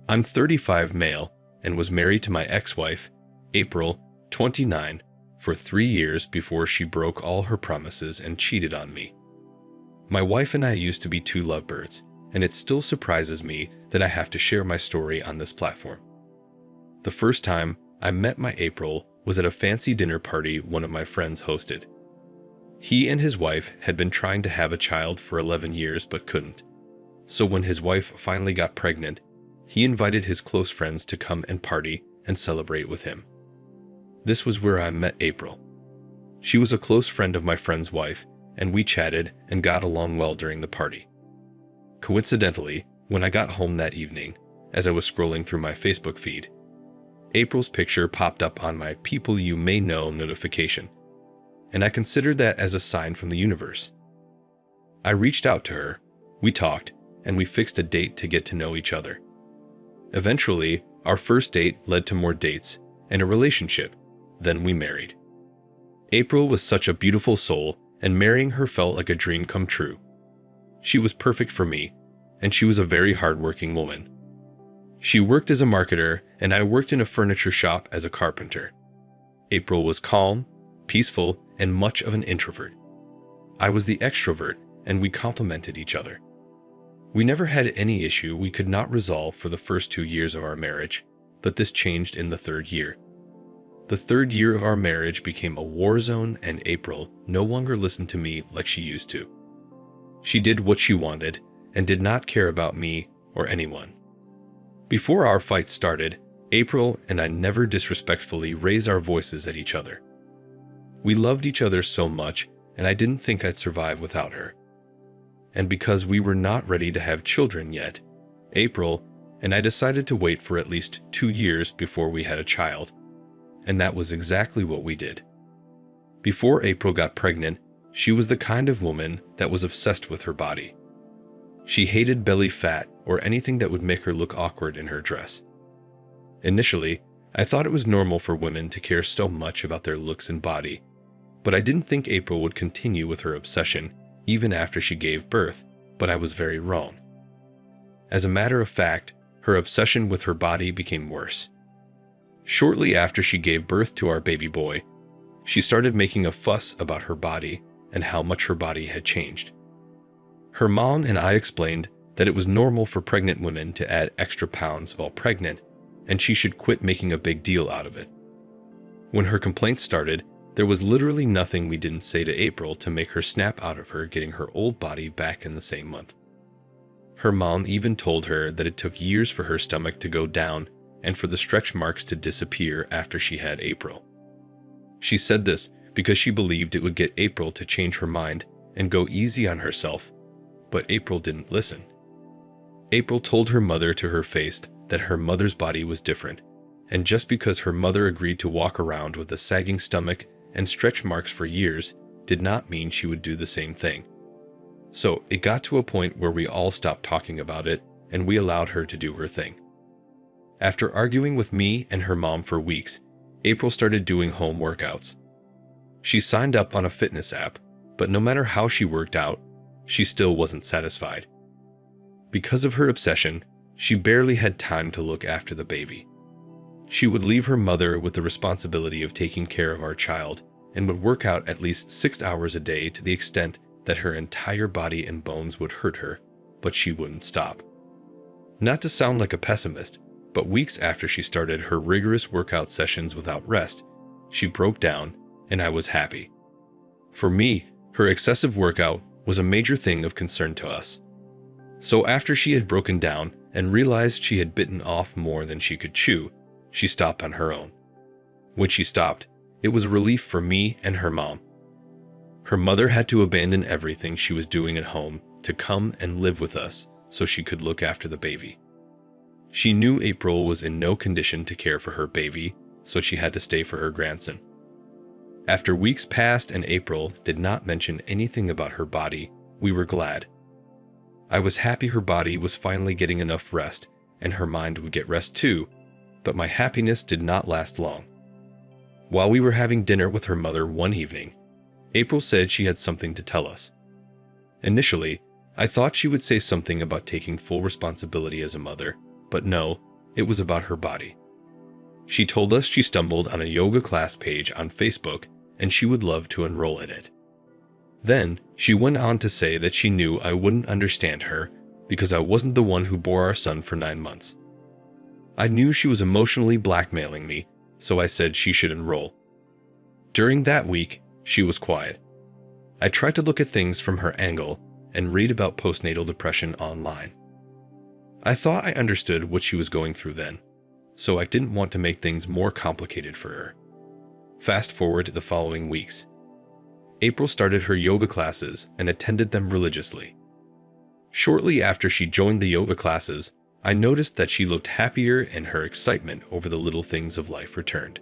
I'm 35 male and was married to my ex-wife, April, 29, for 3 years before she broke all her promises and cheated on me. My wife and I used to be two lovebirds, and it still surprises me that I have to share my story on this platform. The first time I met my April was at a fancy dinner party one of my friends hosted. He and his wife had been trying to have a child for 11 years but couldn't. So when his wife finally got pregnant, he invited his close friends to come and party and celebrate with him. This was where I met April. She was a close friend of my friend's wife, and we chatted and got along well during the party. Coincidentally, when I got home that evening, as I was scrolling through my Facebook feed, April's picture popped up on my People You May Know notification, and I considered that as a sign from the universe. I reached out to her, we talked, and we fixed a date to get to know each other. Eventually, our first date led to more dates and a relationship. Then we married. April was such a beautiful soul, and marrying her felt like a dream come true. She was perfect for me, and she was a very hardworking woman. She worked as a marketer, and I worked in a furniture shop as a carpenter. April was calm, peaceful, and much of an introvert. I was the extrovert, and we complemented each other. We never had any issue we could not resolve for the first 2 years of our marriage, but this changed in the 3rd year. The 3rd year of our marriage became a war zone, and April no longer listened to me like she used to. She did what she wanted and did not care about me or anyone. Before our fight started, April and I never disrespectfully raised our voices at each other. We loved each other so much, and I didn't think I'd survive without her. And because we were not ready to have children yet, April and I decided to wait for at least 2 years before we had a child, and that was exactly what we did. Before April got pregnant, she was the kind of woman that was obsessed with her body. She hated belly fat or anything that would make her look awkward in her dress. Initially, I thought it was normal for women to care so much about their looks and body, but I didn't think April would continue with her obsession even after she gave birth, but I was very wrong. As a matter of fact, her obsession with her body became worse. Shortly after she gave birth to our baby boy, she started making a fuss about her body and how much her body had changed. Her mom and I explained that it was normal for pregnant women to add extra pounds while pregnant, and she should quit making a big deal out of it. When her complaints started, there was literally nothing we didn't say to April to make her snap out of her getting her old body back in the same month. Her mom even told her that it took years for her stomach to go down and for the stretch marks to disappear after she had April. She said this because she believed it would get April to change her mind and go easy on herself, but April didn't listen. April told her mother to her face that her mother's body was different, and just because her mother agreed to walk around with a sagging stomach and stretch marks for years did not mean she would do the same thing. So it got to a point where we all stopped talking about it and we allowed her to do her thing. After arguing with me and her mom for weeks, April started doing home workouts. She signed up on a fitness app, but no matter how she worked out, she still wasn't satisfied. Because of her obsession, she barely had time to look after the baby. She would leave her mother with the responsibility of taking care of our child and would work out at least 6 hours a day to the extent that her entire body and bones would hurt her, but she wouldn't stop. Not to sound like a pessimist, but weeks after she started her rigorous workout sessions without rest, she broke down, and I was happy. For me, her excessive workout was a major thing of concern to us. So after she had broken down and realized she had bitten off more than she could chew, she stopped on her own. When she stopped, it was a relief for me and her mom. Her mother had to abandon everything she was doing at home to come and live with us so she could look after the baby. She knew April was in no condition to care for her baby, so she had to stay for her grandson. After weeks passed and April did not mention anything about her body, we were glad. I was happy her body was finally getting enough rest and her mind would get rest too, but my happiness did not last long. While we were having dinner with her mother one evening, April said she had something to tell us. Initially, I thought she would say something about taking full responsibility as a mother, but no, it was about her body. She told us she stumbled on a yoga class page on Facebook and she would love to enroll in it. Then, she went on to say that she knew I wouldn't understand her because I wasn't the one who bore our son for 9 months. I knew she was emotionally blackmailing me, so I said she should enroll. During that week, she was quiet. I tried to look at things from her angle and read about postnatal depression online. I thought I understood what she was going through then, so I didn't want to make things more complicated for her. Fast forward to the following weeks. April started her yoga classes and attended them religiously. Shortly after she joined the yoga classes, I noticed that she looked happier and her excitement over the little things of life returned.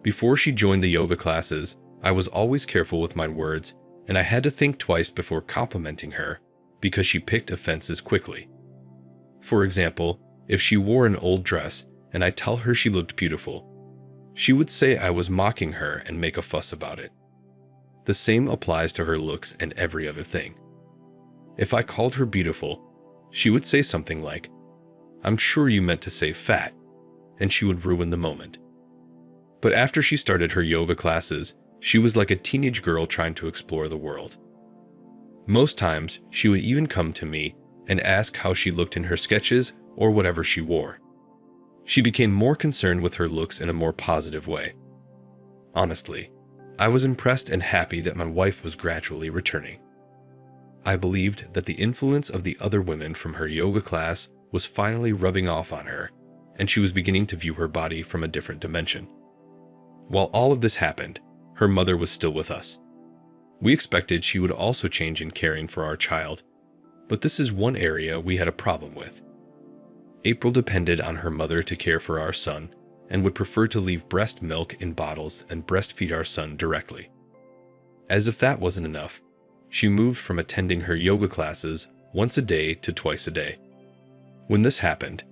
Before she joined the yoga classes, I was always careful with my words, and I had to think twice before complimenting her because she picked offenses quickly. For example, if she wore an old dress and I tell her she looked beautiful, she would say I was mocking her and make a fuss about it. The same applies to her looks and every other thing. If I called her beautiful, she would say something like, "I'm sure you meant to say fat," and she would ruin the moment. But after she started her yoga classes, she was like a teenage girl trying to explore the world. Most times, she would even come to me and ask how she looked in her sketches or whatever she wore. She became more concerned with her looks in a more positive way. Honestly, I was impressed and happy that my wife was gradually returning. I believed that the influence of the other women from her yoga class was finally rubbing off on her, and she was beginning to view her body from a different dimension. While all of this happened, her mother was still with us. We expected she would also change in caring for our child, but this is one area we had a problem with. April depended on her mother to care for our son and would prefer to leave breast milk in bottles and breastfeed our son directly. As if that wasn't enough, she moved from attending her yoga classes once a day to twice a day. When this happened,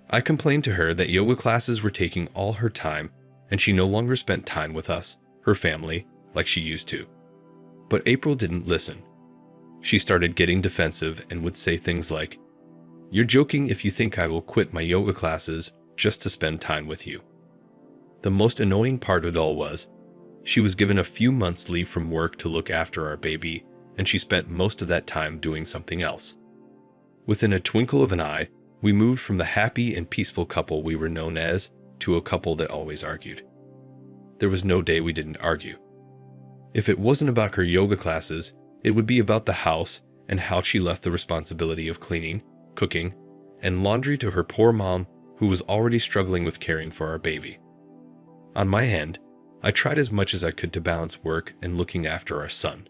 I complained to her that yoga classes were taking all her time and she no longer spent time with us, her family, like she used to. But April didn't listen. She started getting defensive and would say things like, "You're joking if you think I will quit my yoga classes just to spend time with you." The most annoying part of it all was, she was given a few months leave from work to look after our baby, and she spent most of that time doing something else. Within a twinkle of an eye, we moved from the happy and peaceful couple we were known as to a couple that always argued. There was no day we didn't argue. If it wasn't about her yoga classes, it would be about the house and how she left the responsibility of cleaning, cooking, and laundry to her poor mom, who was already struggling with caring for our baby. On my end, I tried as much as I could to balance work and looking after our son.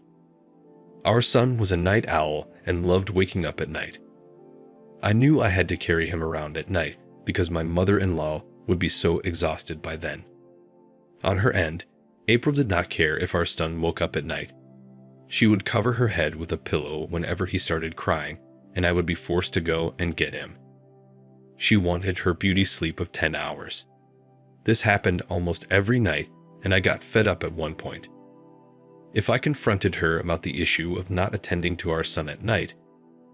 Our son was a night owl and loved waking up at night. I knew I had to carry him around at night because my mother-in-law would be so exhausted by then. On her end, April did not care if our son woke up at night. She would cover her head with a pillow whenever he started crying, and I would be forced to go and get him. She wanted her beauty sleep of 10 hours. This happened almost every night, and I got fed up at one point. If I confronted her about the issue of not attending to our son at night,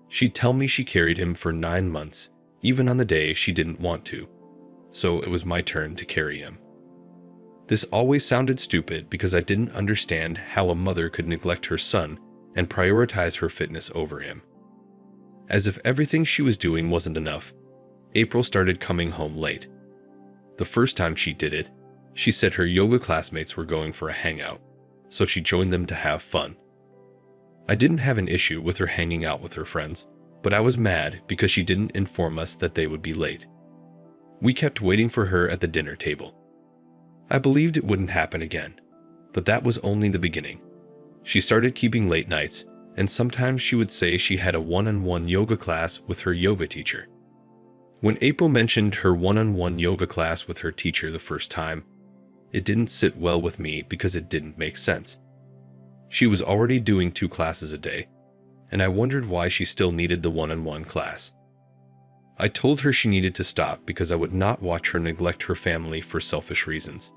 she'd tell me she carried him for 9 months, even on the day she didn't want to, so it was my turn to carry him. This always sounded stupid because I didn't understand how a mother could neglect her son and prioritize her fitness over him. As if everything she was doing wasn't enough, April started coming home late. The first time she did it, she said her yoga classmates were going for a hangout, so she joined them to have fun. I didn't have an issue with her hanging out with her friends, but I was mad because she didn't inform us that they would be late. We kept waiting for her at the dinner table. I believed it wouldn't happen again, but that was only the beginning. She started keeping late nights, and sometimes she would say she had a one-on-one yoga class with her yoga teacher. When April mentioned her one-on-one yoga class with her teacher the first time, it didn't sit well with me because it didn't make sense. She was already doing 2 classes a day, and I wondered why she still needed the one-on-one class. I told her she needed to stop because I would not watch her neglect her family for selfish reasons.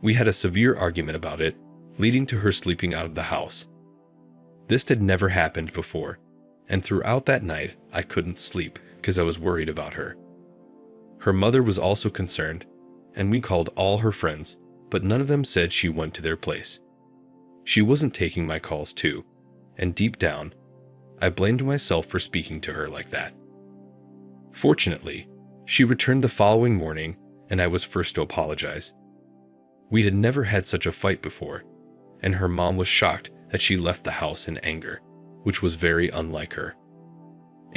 We had a severe argument about it, leading to her sleeping out of the house. This had never happened before, and throughout that night I couldn't sleep because I was worried about her. Her mother was also concerned, and we called all her friends, but none of them said she went to their place. She wasn't taking my calls too, and deep down, I blamed myself for speaking to her like that. Fortunately, she returned the following morning, and I was first to apologize. We had never had such a fight before, and her mom was shocked that she left the house in anger, which was very unlike her.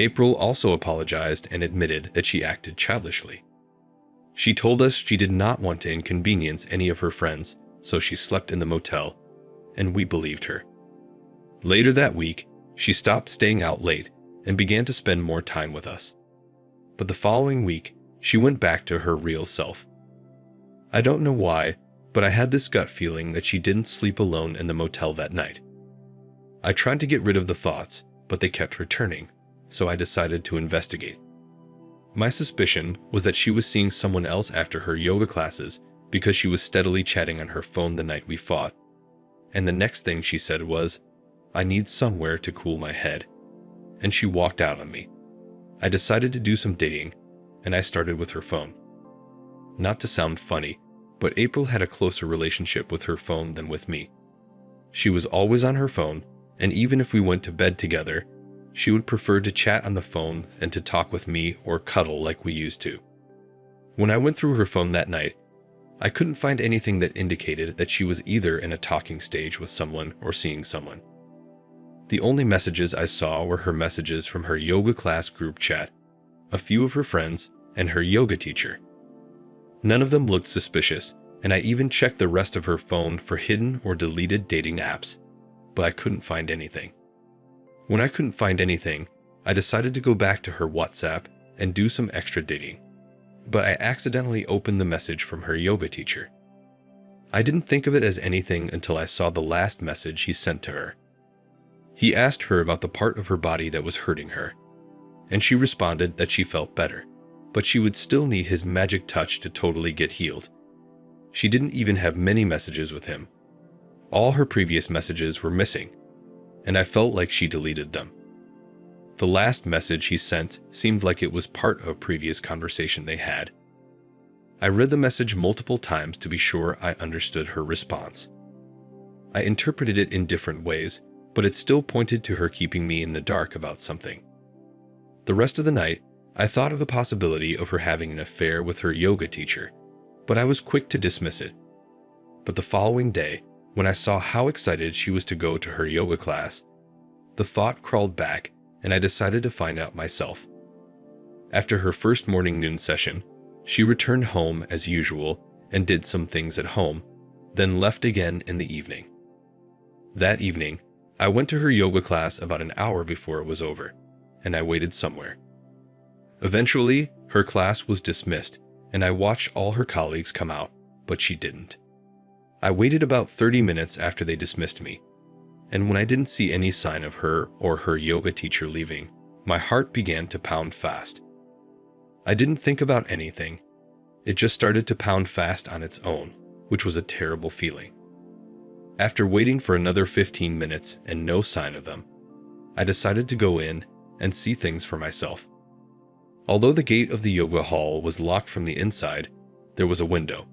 April also apologized and admitted that she acted childishly. She told us she did not want to inconvenience any of her friends, so she slept in the motel, and we believed her. Later that week, she stopped staying out late and began to spend more time with us. But the following week, she went back to her real self. I don't know why, but I had this gut feeling that she didn't sleep alone in the motel that night. I tried to get rid of the thoughts, but they kept returning, so I decided to investigate. My suspicion was that she was seeing someone else after her yoga classes because she was steadily chatting on her phone the night we fought. And the next thing she said was, "I need somewhere to cool my head." And she walked out on me. I decided to do some dating, and I started with her phone. Not to sound funny, but April had a closer relationship with her phone than with me. She was always on her phone, and even if we went to bed together, she would prefer to chat on the phone than to talk with me or cuddle like we used to. When I went through her phone that night, I couldn't find anything that indicated that she was either in a talking stage with someone or seeing someone. The only messages I saw were her messages from her yoga class group chat, a few of her friends, and her yoga teacher. None of them looked suspicious, and I even checked the rest of her phone for hidden or deleted dating apps, but I couldn't find anything. When I couldn't find anything, I decided to go back to her WhatsApp and do some extra digging, but I accidentally opened the message from her yoga teacher. I didn't think of it as anything until I saw the last message he sent to her. He asked her about the part of her body that was hurting her, and she responded that she felt better, but she would still need his magic touch to totally get healed. She didn't even have many messages with him. All her previous messages were missing, and I felt like she deleted them. The last message he sent seemed like it was part of a previous conversation they had. I read the message multiple times to be sure I understood her response. I interpreted it in different ways, but it still pointed to her keeping me in the dark about something. The rest of the night, I thought of the possibility of her having an affair with her yoga teacher, but I was quick to dismiss it. But the following day, when I saw how excited she was to go to her yoga class, the thought crawled back, and I decided to find out myself. After her first morning noon session, she returned home as usual and did some things at home, then left again in the evening. That evening, I went to her yoga class about an hour before it was over, and I waited somewhere. Eventually, her class was dismissed, and I watched all her colleagues come out, but she didn't. I waited about 30 minutes after they dismissed me, and when I didn't see any sign of her or her yoga teacher leaving, my heart began to pound fast. I didn't think about anything. It just started to pound fast on its own, which was a terrible feeling. After waiting for another 15 minutes and no sign of them, I decided to go in and see things for myself. Although the gate of the yoga hall was locked from the inside, there was a window.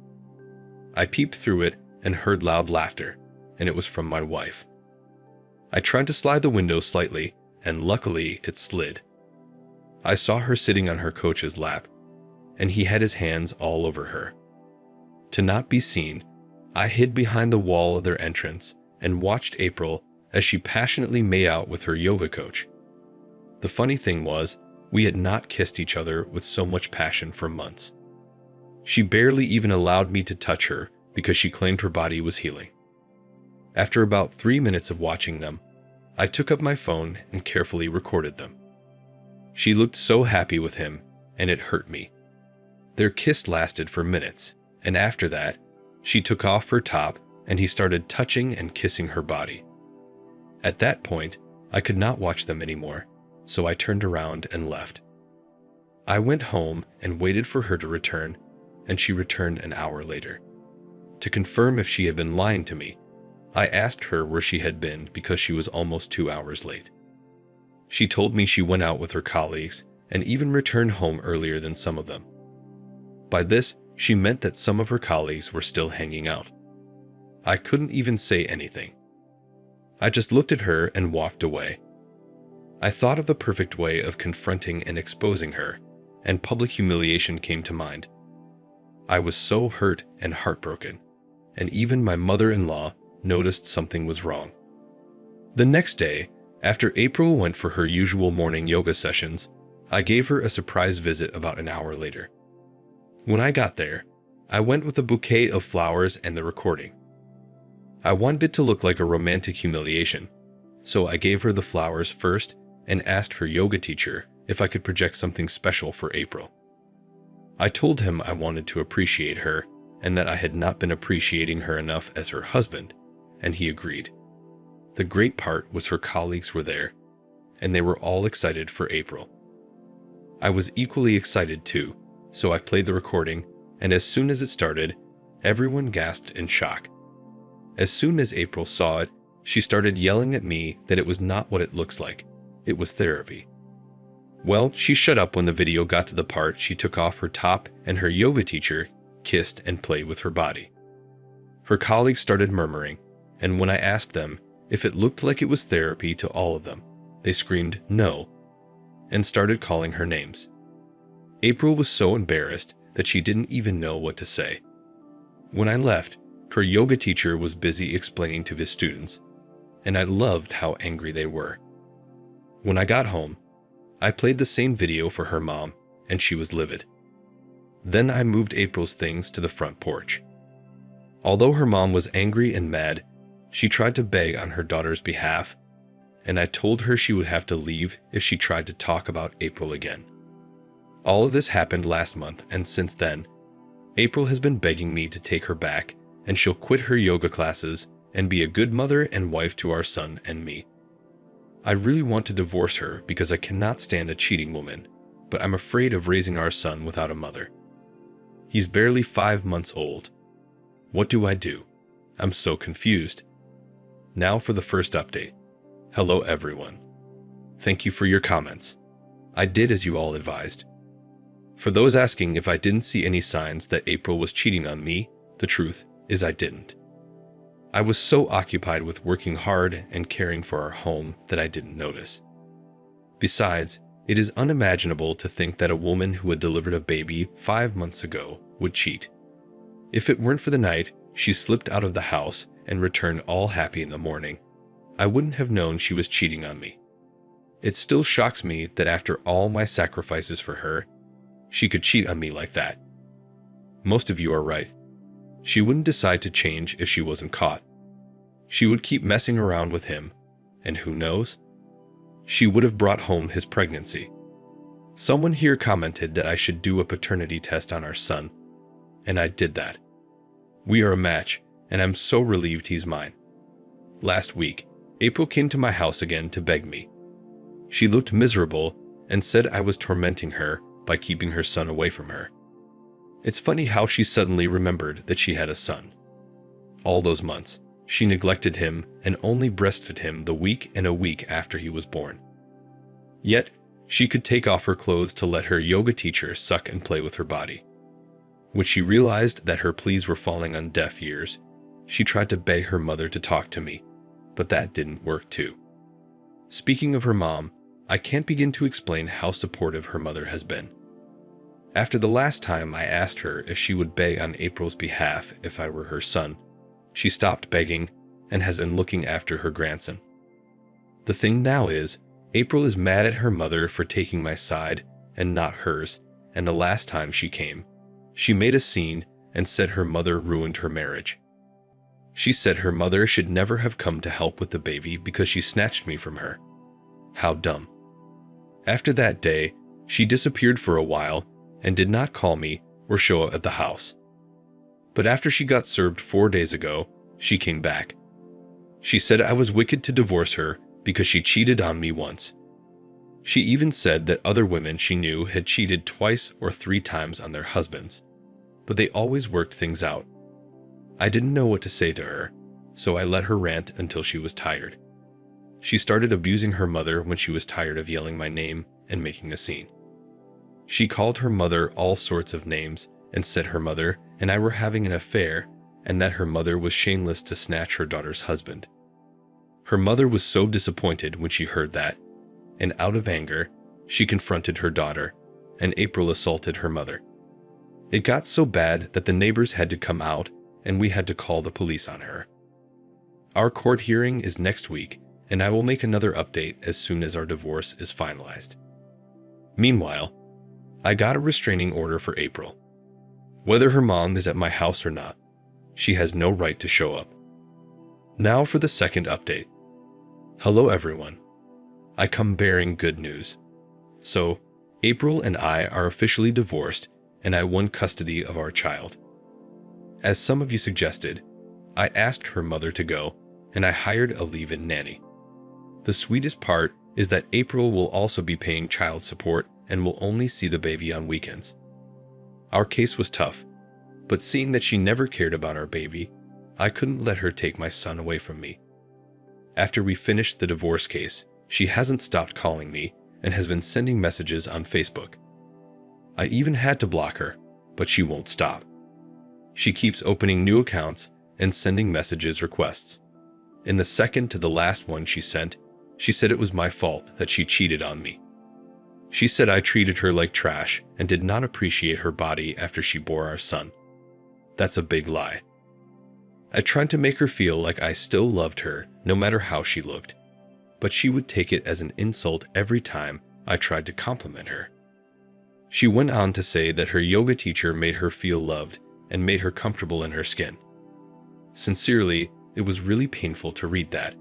I peeped through it and heard loud laughter, and it was from my wife. I tried to slide the window slightly, and luckily it slid. I saw her sitting on her coach's lap, and he had his hands all over her. To not be seen, I hid behind the wall of their entrance and watched April as she passionately made out with her yoga coach. The funny thing was, we had not kissed each other with so much passion for months. She barely even allowed me to touch her because she claimed her body was healing. After about 3 minutes of watching them, I took up my phone and carefully recorded them. She looked so happy with him, and it hurt me. Their kiss lasted for minutes, and after that, she took off her top and he started touching and kissing her body. At that point, I could not watch them anymore, so I turned around and left. I went home and waited for her to return, and she returned an hour later. To confirm if she had been lying to me, I asked her where she had been because she was almost 2 hours late. She told me she went out with her colleagues and even returned home earlier than some of them. By this, she meant that some of her colleagues were still hanging out. I couldn't even say anything. I just looked at her and walked away. I thought of the perfect way of confronting and exposing her, and public humiliation came to mind. I was so hurt and heartbroken, and even my mother-in-law noticed something was wrong. The next day, after April went for her usual morning yoga sessions, I gave her a surprise visit about an hour later. When I got there, I went with a bouquet of flowers and the recording. I wanted it to look like a romantic humiliation, so I gave her the flowers first and asked her yoga teacher if I could project something special for April. I told him I wanted to appreciate her and that I had not been appreciating her enough as her husband, and he agreed. The great part was her colleagues were there, and they were all excited for April. I was equally excited too, so I played the recording, and as soon as it started, everyone gasped in shock. As soon as April saw it, she started yelling at me that it was not what it looks like. It was therapy. Well, she shut up when the video got to the part she took off her top and her yoga teacher kissed and played with her body. Her colleagues started murmuring, and when I asked them if it looked like it was therapy to all of them, they screamed no and started calling her names. April was so embarrassed that she didn't even know what to say. When I left, her yoga teacher was busy explaining to his students, and I loved how angry they were. When I got home, I played the same video for her mom, and she was livid. Then I moved April's things to the front porch. Although her mom was angry and mad, she tried to beg on her daughter's behalf, and I told her she would have to leave if she tried to talk about April again. All of this happened last month, and since then, April has been begging me to take her back, and she'll quit her yoga classes and be a good mother and wife to our son and me. I really want to divorce her because I cannot stand a cheating woman, but I'm afraid of raising our son without a mother. He's barely 5 months old. What do I do? I'm so confused. Now for the first update. Hello everyone. Thank you for your comments. I did as you all advised. For those asking if I didn't see any signs that April was cheating on me, the truth is I didn't. I was so occupied with working hard and caring for our home that I didn't notice. Besides, it is unimaginable to think that a woman who had delivered a baby 5 months ago would cheat. If it weren't for the night she slipped out of the house and returned all happy in the morning, I wouldn't have known she was cheating on me. It still shocks me that after all my sacrifices for her, she could cheat on me like that. Most of you are right. She wouldn't decide to change if she wasn't caught. She would keep messing around with him, and who knows? She would have brought home his pregnancy. Someone here commented that I should do a paternity test on our son, and I did that. We are a match, and I'm so relieved he's mine. Last week, April came to my house again to beg me. She looked miserable and said I was tormenting her by keeping her son away from her. It's funny how she suddenly remembered that she had a son. All those months, she neglected him and only breastfed him the week and a week after he was born. Yet, she could take off her clothes to let her yoga teacher suck and play with her body. When she realized that her pleas were falling on deaf ears, she tried to beg her mother to talk to me, but that didn't work too. Speaking of her mom, I can't begin to explain how supportive her mother has been. After the last time I asked her if she would beg on April's behalf if I were her son, she stopped begging and has been looking after her grandson. The thing now is, April is mad at her mother for taking my side and not hers, and the last time she came, she made a scene and said her mother ruined her marriage. She said her mother should never have come to help with the baby because she snatched me from her. How dumb. After that day, she disappeared for a while and did not call me or show up at the house. But after she got served 4 days ago, she came back. She said I was wicked to divorce her because she cheated on me once. She even said that other women she knew had cheated 2 or 3 times on their husbands, but they always worked things out. I didn't know what to say to her, so I let her rant until she was tired. She started abusing her mother when she was tired of yelling my name and making a scene. She called her mother all sorts of names and said her mother and I were having an affair and that her mother was shameless to snatch her daughter's husband. Her mother was so disappointed when she heard that, and out of anger, she confronted her daughter, and April assaulted her mother. It got so bad that the neighbors had to come out and we had to call the police on her. Our court hearing is next week, and I will make another update as soon as our divorce is finalized. Meanwhile, I got a restraining order for April. Whether her mom is at my house or not, she has no right to show up. Now for the second update. Hello everyone. I come bearing good news. So, April and I are officially divorced and I won custody of our child. As some of you suggested, I asked her mother to go and I hired a leave-in nanny. The sweetest part is that April will also be paying child support and will only see the baby on weekends. Our case was tough, but seeing that she never cared about our baby, I couldn't let her take my son away from me. After we finished the divorce case, she hasn't stopped calling me and has been sending messages on Facebook. I even had to block her, but she won't stop. She keeps opening new accounts and sending messages requests. In the second to the last one she sent, she said it was my fault that she cheated on me. She said I treated her like trash and did not appreciate her body after she bore our son. That's a big lie. I tried to make her feel like I still loved her no matter how she looked, but she would take it as an insult every time I tried to compliment her. She went on to say that her yoga teacher made her feel loved and made her comfortable in her skin. Sincerely, it was really painful to read that.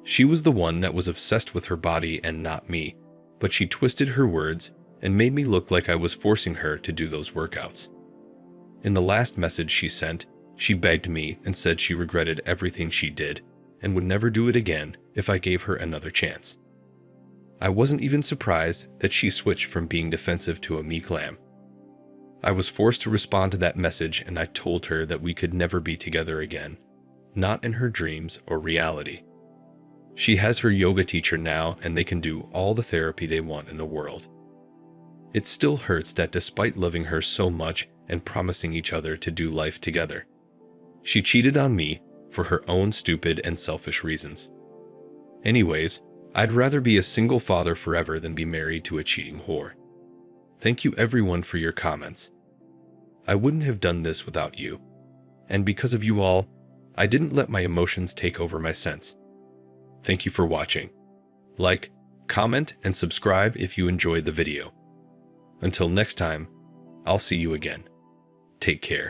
She was the one that was obsessed with her body and not me, but she twisted her words and made me look like I was forcing her to do those workouts. In the last message she sent, she begged me and said she regretted everything she did and would never do it again if I gave her another chance. I wasn't even surprised that she switched from being defensive to a meek lamb. I was forced to respond to that message and I told her that we could never be together again, not in her dreams or reality. She has her yoga teacher now and they can do all the therapy they want in the world. It still hurts that despite loving her so much and promising each other to do life together, she cheated on me for her own stupid and selfish reasons. Anyways, I'd rather be a single father forever than be married to a cheating whore. Thank you everyone for your comments. I wouldn't have done this without you. And because of you all, I didn't let my emotions take over my sense. Thank you for watching. Like, comment, and subscribe if you enjoyed the video. Until next time, I'll see you again. Take care.